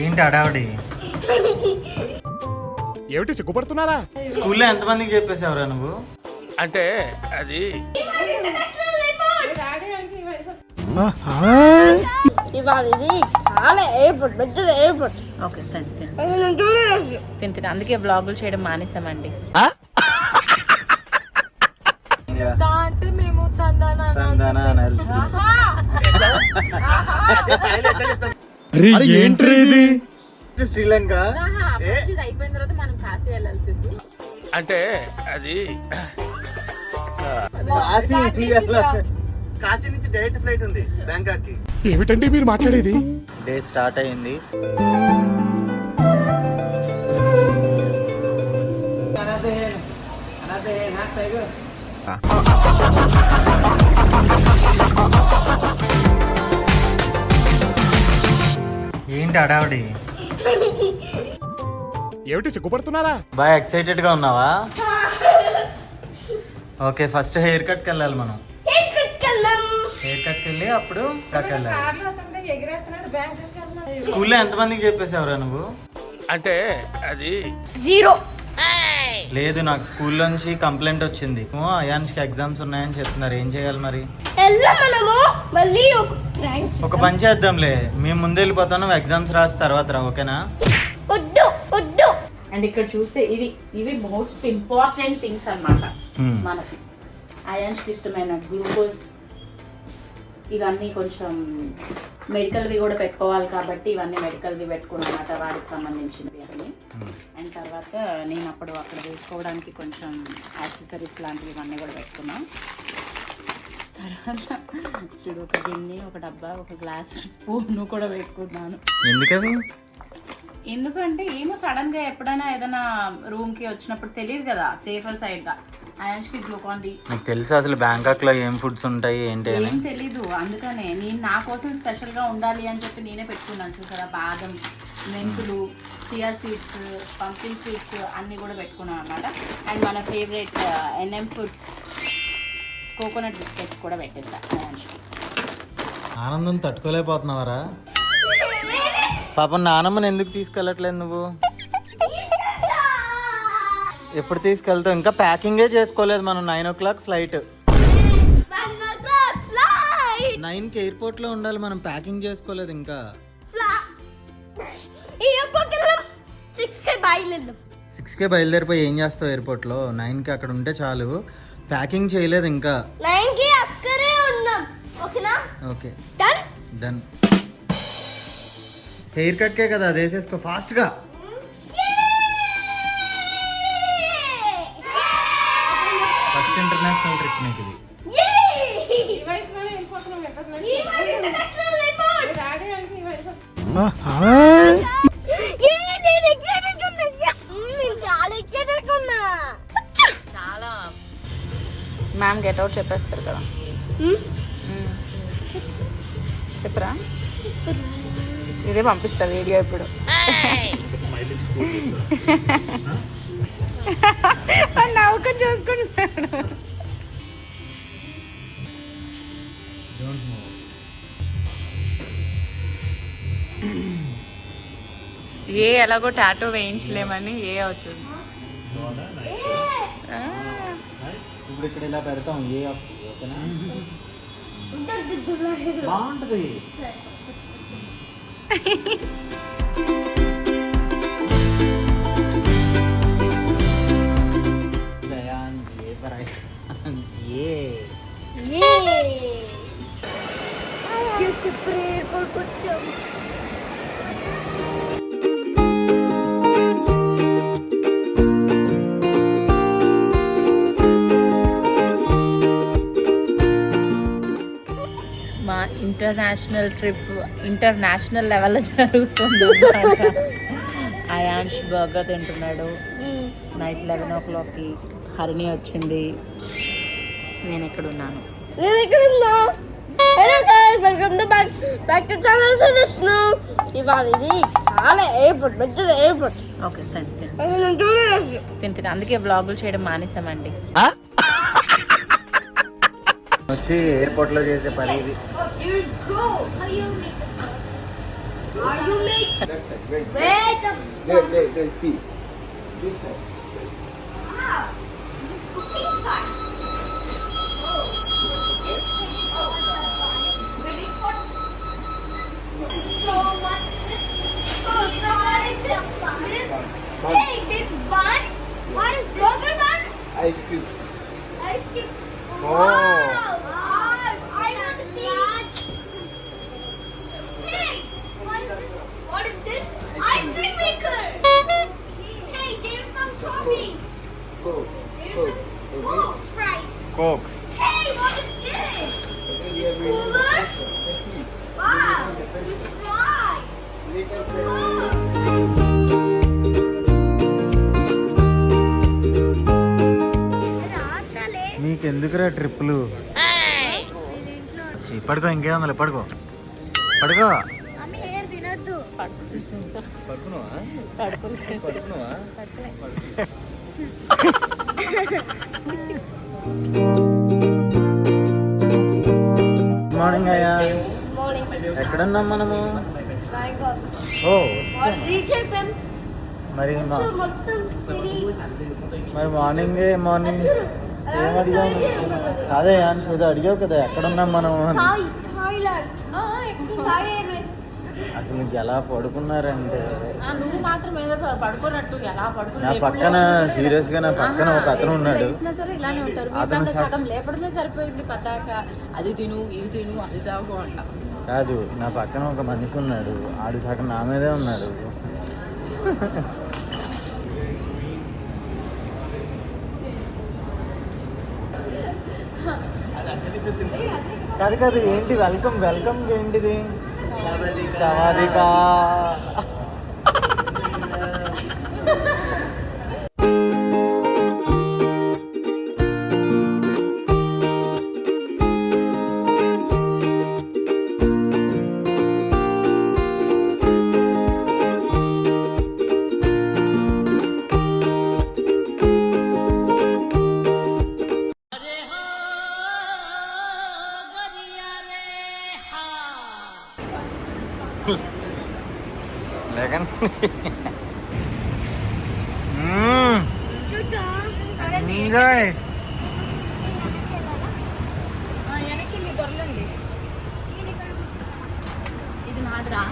ఏంటి అడావిడి? ఏమిటి సిగ్గుపడుతున్నారా? స్కూల్లో ఎంతమందికి చెప్పేసావురా నువ్వు? అంటే అది ఇవాళ ఇది చాలా ఎయిర్పోర్ట్, పెద్ద ఎయిర్పోర్ట్. ఓకే తిని అందుకే బ్లాగులు చేయడం మానేసామండి. అంటే మేము శ్రీలంక అయిపోయిన తర్వాత మనం కాశీ వెళ్ళాల్సింది. అంటే అది కాశీ నుంచి డైరెక్ట్ ఫ్లైట్ ఉంది బ్యాంకాక్ కి. ఏమిటండి మీరు మాట్లాడేది? డే స్టార్ట్ అయింది. ఏంటి అడావిడి? ఏమిటి సిగ్గుపడుతున్నారా? బాగా ఎక్సైటెడ్ గా ఉన్నావా? ఓకే, ఫస్ట్ హెయిర్ కట్కి వెళ్ళాలి మనం. హెయిర్ కట్కి వెళ్ళి అప్పుడు వెళ్ళాలి. స్కూల్లో ఎంతమందికి చెప్పేసావురా నువ్వు? అంటే అది 0. లేదు, నాకు స్కూల్ నుంచి కంప్లైంట్ వచ్చింది. అయాన్ష్కి ఎగ్జామ్స్ ఉన్నాయని చెప్తున్నారు. ఏం చేయాలి మరి? మనము మళ్ళీ ఒక పని చేద్దాంలే, మేము ముందు వెళ్ళిపోతాను, ఎగ్జామ్స్ రాసి తర్వాత రా, ఓకేనా? వద్దు వద్దు. అండ్ ఇక్కడ చూస్తే ఇవి మోస్ట్ ఇంపార్టెంట్ థింగ్స్ అన్నమాట మనకి. అయాన్స్కి ఇష్టమైన గ్లూకోజ్, ఇవన్నీ కొంచెం మెడికల్వి కూడా పెట్టుకోవాలి కాబట్టి ఇవన్నీ మెడికల్వి పెట్టుకున్నమాట, వాడికి సంబంధించినవి అన్నీ. అండ్ తర్వాత నేను అప్పుడు అక్కడ వేసుకోవడానికి కొంచెం యాక్సెసరీస్ లాంటివి ఇవన్నీ కూడా పెట్టుకున్నాం. తర్వాత చూడు, ఒక గిన్నె, ఒక డబ్బా, ఒక గ్లాస్, స్పూన్ కూడా పెట్టుకున్నాను. ఎందుకది? ఎందుకంటే ఏమో సడన్గా ఎప్పుడైనా ఏదైనా రూమ్కి వచ్చినప్పుడు తెలియదు కదా, సేఫర్ సైడ్గా. అయాన్స్కి గ్లూకాన్ డి నీకు తెలుసా అసలు బ్యాంకాక్లో ఏం ఫుడ్స్ ఉంటాయి ఏంటి అని? ఏం తెలీదు, అందుకనే నేను నా కోసం స్పెషల్గా ఉండాలి అని చెప్పి నేనే పెట్టుకున్నాను. చూసారా, బాదం, మెంతులు, చియా సీడ్స్, పంకిన్ సీడ్స్ అన్నీ కూడా పెట్టుకున్నాను అనమాట. అండ్ మన favourite NM foods coconut biscuits కూడా పెట్టేస్తాను అయాన్స్కి. ఆనందం తట్టుకోలేకపోతున్నావరా? పాపం నానమ్మని ఎందుకు తీసుకెళ్ళట్లేదు నువ్వు? ఎప్పుడు తీసుకెళ్తావు? ఇంకా ప్యాకింగే చేసుకోలేదు మనం. 9 o'clock ఫ్లైట్. 9కి ఎయిర్పోర్ట్లో ఉండాలి మనం. ప్యాకింగ్ చేసుకోలేదు ఇంకా. 6కే బయలుదేరిపోయి ఏం చేస్తావు ఎయిర్పోర్ట్లో? 9కి అక్కడ ఉంటే చాలు. ప్యాకింగ్ చేయలేదు ఇంకా. 9కి అక్కడే ఉన్నాం. ఓకేనా? Okay, done. హెయిర్ కట్కే కదా, అది వేసేసుకో ఫాస్ట్గా. ఫస్ట్ ఇంటర్నేషనల్ ట్రిప్ నీకు ఇది. చాలా మ్యామ్ గెట్ అవుట్ చెప్పేస్తారు కదా. చెప్పరా? ఇదే పంపిస్తా వీడియో ఇప్పుడు. నవ్వుకొని చూసుకుంటున్నాడు. ఏ ఎలాగో టాటూ వేయించలేమని ఏ అవుతుంది. ఇప్పుడు ఇక్కడ ఇలా పెడతాం. ఏ ఓకేనా? బాగుంటుంది. మా ఇంటర్నేషనల్ ట్రిప్ ఇంటర్నేషనల్ లెవెల్లో జరుగుతుంది. అయాన్ష్ బర్గర్ తింటున్నాడు. నైట్ 11 o'clockకి హరిణి వచ్చింది. నేను ఎక్కడ ఉన్నాను? ఇవాళ ఇది చాలా ఎయిర్పోర్ట్, పెద్ద ఎయిర్పోర్ట్. ఓకే తిని అందుకే బ్లాగులు చేయడం మానేసామండి. వచ్చి ఎయిర్పోర్ట్ లో చేసే పని ఇది. Here you go. How you make it? Are you make? Wait. See. This side. Wow. This is cooking time. Oh. Ready for? So what's this? Oh, so what is this? Hey, this bun? What is this? Burger bun? Ice cream. Ice cream. Oh. Wow. I want to see. Hey, what is this? What is this? Ice cream maker. Hey, there's some shopping. Coke. There's Coke. some Coke fries. Cokes. Hey, what is this? Okay, we are doing Cooler? let's see. Wow, it's dry. మీకెందుకురా ట్రిప్పులు? పడుకో, ఇంకేముంది పడుకో పడుకో. అమ్మి hair తినద్దు. Good morning అయ్యా. Morning. ఎక్కడున్నాం మనము? బ్యాంకాక్. ఓ రీచ్ అయిపోయాం. మరి మొత్తం సిటీ. మరి మార్నింగ్ ఏం అడిగాము? అదే ఏదో అడిగావు కదా ఎక్కడున్నాం మనం అని. థాయిలాండ్. Thai Airways. అసలు మీకు ఎలా పడుకున్నారంటే నువ్వు మాత్రం ఏదో పడుకోనట్టు ఎలా నా పక్కన సీరియస్ గా నా పక్కన ఒక అతను ఉన్నాడు. సరే ఇలానే ఉంటారు. అతను సగం లేపడమే సరిపోయింది పద్దాక. అది తిను ఇది తిను అది తాగు అంట. కాదు, నా పక్కన ఒక మనిషి ఉన్నాడు, ఆడు సగం నా మీదే ఉన్నాడు. కాదు కాదు, ఏంటి వెల్కమ్ వెల్కమ్ ఏంటిది? సవాదికా. లేకన్ ఎంజాయ్. వెనక్కి దొరలండి. ఇది నాదిరా.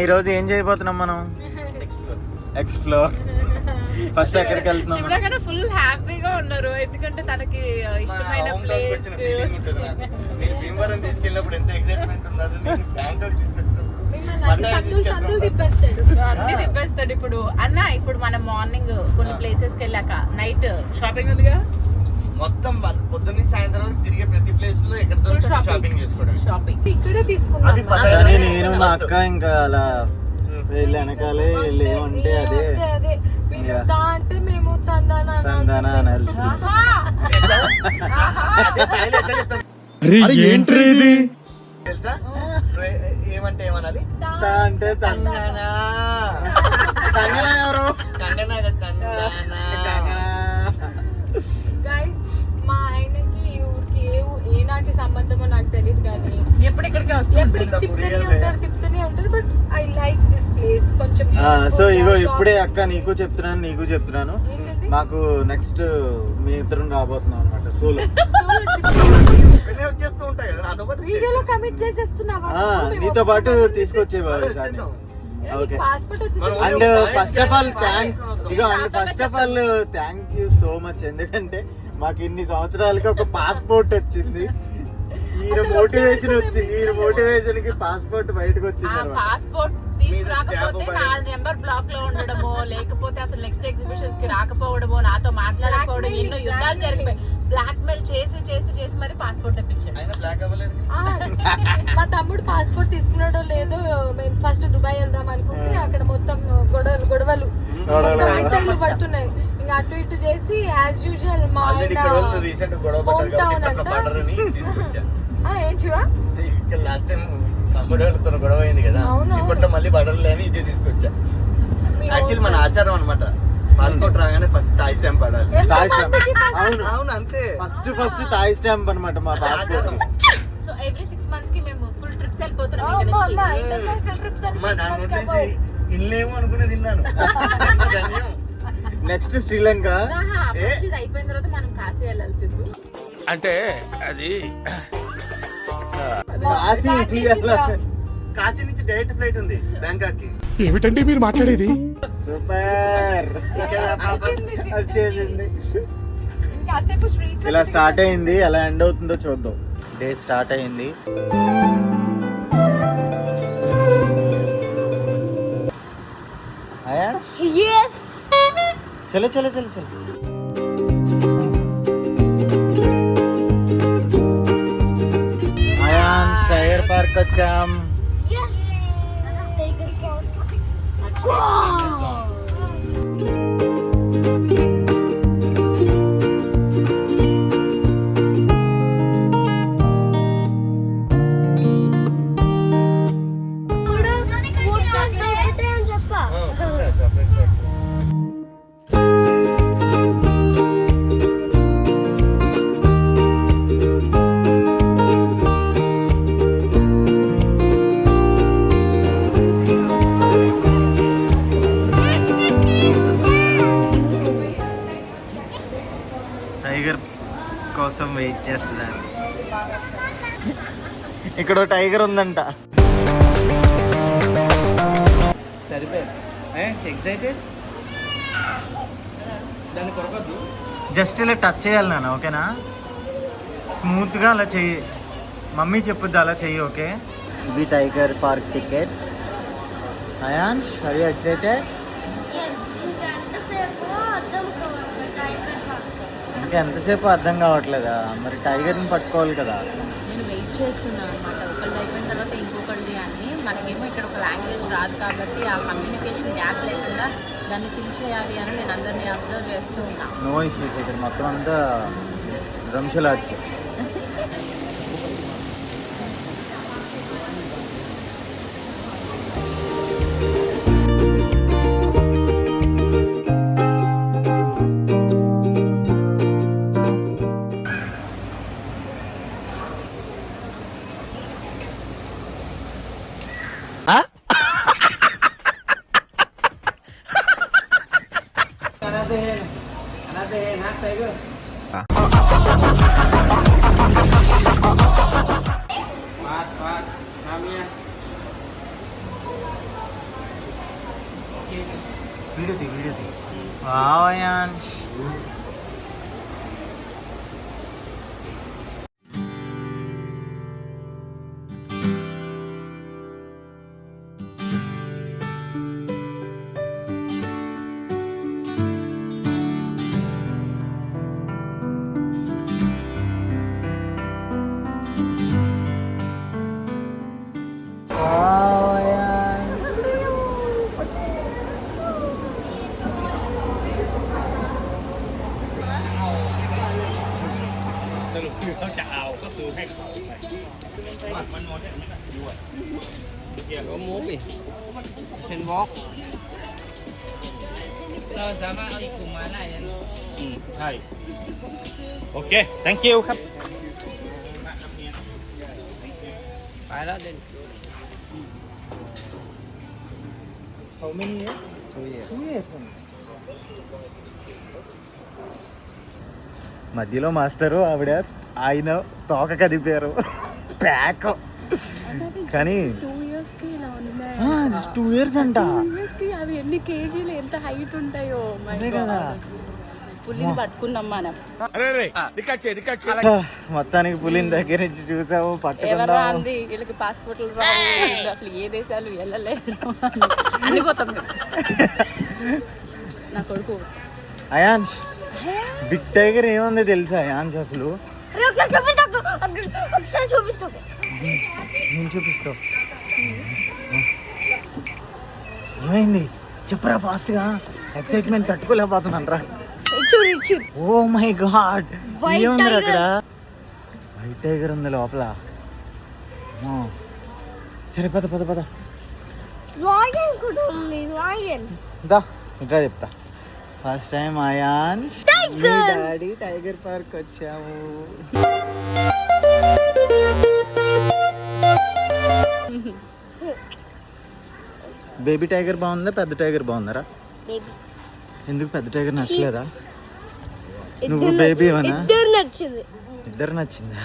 ఈరోజు ఏం చేయబోతున్నాం మనం? ఎక్స్ప్లోర్. ఫస్ట్ ఎక్కడికి వెళ్తున్నాం? శివరాకన్నా ఫుల్ హ్యాపీగా ఉన్నారు ఎందుకంటే తనకి ఇష్టమైన ప్లేస్. తీసుకెళ్ళినప్పుడు ఎంత ఎక్సైట్మెంట్ ఉన్నది. బ్యాంకాక్ సందులు తిప్పేస్తాడు, అన్ని తిప్పేస్తాడు. ఇప్పుడు అన్న ఇప్పుడు మనం మార్నింగ్ కొన్ని ప్లేసెస్ కి వెళ్ళాక నైట్ షాపింగ్ ఉందిగా, మొత్తం పొద్దున్న సాయంత్రం వరకు తిరిగే ప్రతి ప్లేస్ లో ఎక్కడ షాపింగ్ చేసుకోవడం. షాపింగ్ ఇక్కడే కానీ తీసుకున్నాం. నేను మా అక్క ఇంకా అలా వెళ్ళి వెనకాలే వెళ్ళి ఏమంటే అదే అంటే మేము తందానా అనాల్సి. ఏంట్రీ ఇది? తెలుసా ఏమంటే ఏమనాలి? అంటే తంగానా. తంగనా ఎవరు? కంగనా కదా, తంగానా. గైస్ మా ఆయనకి ఈ ఊరికి ఏనాటి సంబంధమో నాకు తెలియదు కానీ ఎప్పుడు ఇక్కడికే వస్తాం. ఎప్పుడు తిప్పుతూనే ఉంటారు but I like this place కొంచెం. సో ఇగో ఇప్పుడే అక్క నీకు చెప్తున్నాను మాకు నెక్స్ట్ మీ ఇద్దరం రాబోతున్నాం అనమాట. సోలో వచ్చేస్తూ ఉంటాయి కదా నాతో పాటు. వీడియోలో కమిట్ చేసేస్తున్నావా? నీతో పాటు తీసుకొచ్చేవారు. Okay. And first of all thank you so much. ఎందుకంటే మాకు ఇన్ని సంవత్సరాలకి ఒక పాస్పోర్ట్ వచ్చింది. మీరు మోటివేషన్ కి పాస్పోర్ట్ బయటకు వచ్చింది. పాస్పోర్ట్ తీసుకురాకపోతే నా నెంబర్ బ్లాక్ లో ఉండడమో లేకపోతే అసలు నెక్స్ట్ ఎగ్జిబిషన్స్ కి రాకపోవడమో నాతో మాట్లాడకపోవడం ఎన్నో యుద్ధాలు జరిగిపోయి బ్లాక్ మెయిల్ చేసి మరి పాస్పోర్ట్ తెప్పించాడు. మా తమ్ముడు పాస్పోర్ట్ తీసుకున్నాడో లేదో మేము ఫస్ట్ దుబాయ్ వెళ్దాం అనుకుంటే అక్కడ మొత్తం గొడవలు మిసైలు పడుతున్నాయి. ఇంకా అటు ఇటు చేసి యాజ్ యూజువల్ మా హోమ్ టౌన్ అంట. ఏం చూవా లాస్ట్ టైం కంప్యూటర్లతో గొడవ అయింది కదా, ఇప్పట్లో మళ్ళీ బడర్లు అని ఇదే తీసుకొచ్చా. యాక్చువల్లీ మన ఆచారం అనమాట. పాస్పోర్ట్ రాగానే ఫస్ట్ తాయి స్టాంప్ పడాలి. Thai stamp. అవును అవును అంతే. ఫస్ట్ తాయ్ స్టాంప్ అనమాట మా పాస్పోర్ట్. సో ఎవ్రీ 6 months కి మేము ఫుల్ ట్రిప్స్ వెళ్ళిపోతున్నాం ఇక్కడ నుంచి. ఇంటర్నేషనల్ ట్రిప్స్ అమ్మా దాని గురించి ఇల్లేమో అనుకునే తిన్నాను. ధన్యం. నెక్స్ట్ శ్రీలంక. ఫస్ట్ ఇది అయిపోయిన తర్వాత మనం కాశీ వెళ్ళాల్సింది. అంటే అది కాశీ కాశీ నుంచి డైరెక్ట్ ఫ్లైట్ ఉంది బ్యాంకాక్ కి. ఏమిటండి మీరు మాట్లాడేది? సూపర్ వచ్చేసింది. కాసేపు స్ట్రీట్ ఇలా స్టార్ట్ అయింది, ఎలా ఎండ్ అవుతుందో చూద్దాం. డే స్టార్ట్ అయింది. ఆయా చలో చలో చలో చలో. అయాన్ టైగర్ పార్క్ వచ్చాం. టైగర్ కోసం వెయిట్ చేస్తున్నారు. ఇక్కడ టైగర్ ఉందంట. ఎక్సైటెడ్ దాన్ని కొరకద్దు. జస్ట్ ఇలా టచ్ చేయాలి నాన్న, ఓకేనా? స్మూత్గా అలా చెయ్యి. మమ్మీ చెప్పుద్ది అలా చెయ్యి, ఓకే? ఇవి tiger park tickets. Ayansh are you excited? ఇంకా ఎంతసేపు అర్థం కావట్లేదా? మరి టైగర్ని పట్టుకోవాలి కదా. నేను వెయిట్ చేస్తున్నాను అనమాట, ఒకళ్ళు అయిపోయిన తర్వాత ఇంకొకళ్ళది అని. మనకేమో ఇక్కడ ఒక లాంగ్వేజ్ రాదు కాబట్టి ఆ కమ్యూనికేషన్ గ్యాప్ లేకుండా దాన్ని ఫిల్ చేయాలి అని నేను అందరినీ అబ్జర్వ్ చేస్తూ ఉన్నా. No issues. ఇక్కడ మొత్తం అంతా రంషులాడ్స్. వీడియో తీ. Wow Ayansh. có muốn gì trên vót เราสามารถเอาอีกกลุ่มมาได้เลยใช่โอเค thank you ครับไปแล้วเด่น How many years? 2 years. మధ్యలో మాస్టరు ఆవిడ ఆయన తోక కదిపారు ప్యాక్. కానీ 2 years కి ఇలా ఉన్నాయి. 2 years అంట. 2 years కి అవి ఎన్ని కేజీలు ఎంత హైట్ ఉంటాయో. అదే కదా. పులిని పట్టుకున్నాం మనం. మొత్తానికి పులిని దగ్గర నుంచి చూసాము, ఎవరు పట్టుకున్నాము. రాంది వీళ్ళకి పాస్పోర్ట్లు రావు, వీళ్ళు అసలు ఏ దేశాలు వెళ్ళలేరు అని పోతాం నా కొడుకు. అయాన్ష్ బిగ్ టైగర్ ఏముంది తెలుసా అయాన్ష్? అసలు నేను చూపిస్తావు. ఏమైంది చెప్పరా ఫాస్ట్గా. ఎక్సైట్మెంట్ తట్టుకోలేకపోతున్నాను రా. ఓ మై గాడ్, ఏముంది అక్కడ? వైట్ టైగర్ ఉంది లోపల. సరే పద పద పద. దా ఇంకా చెప్తా. First time Ayaan daddy tiger park వచ్చాము. బేబీ టైగర్ బాగుందా పెద్ద టైగర్ బాగుందరా? ఎందుకు పెద్ద టైగర్ నచ్చలేదా? నువ్వు బేబీ ఏమన్నా? ఇద్దరు నచ్చింది. ఇద్దరు నచ్చిందా?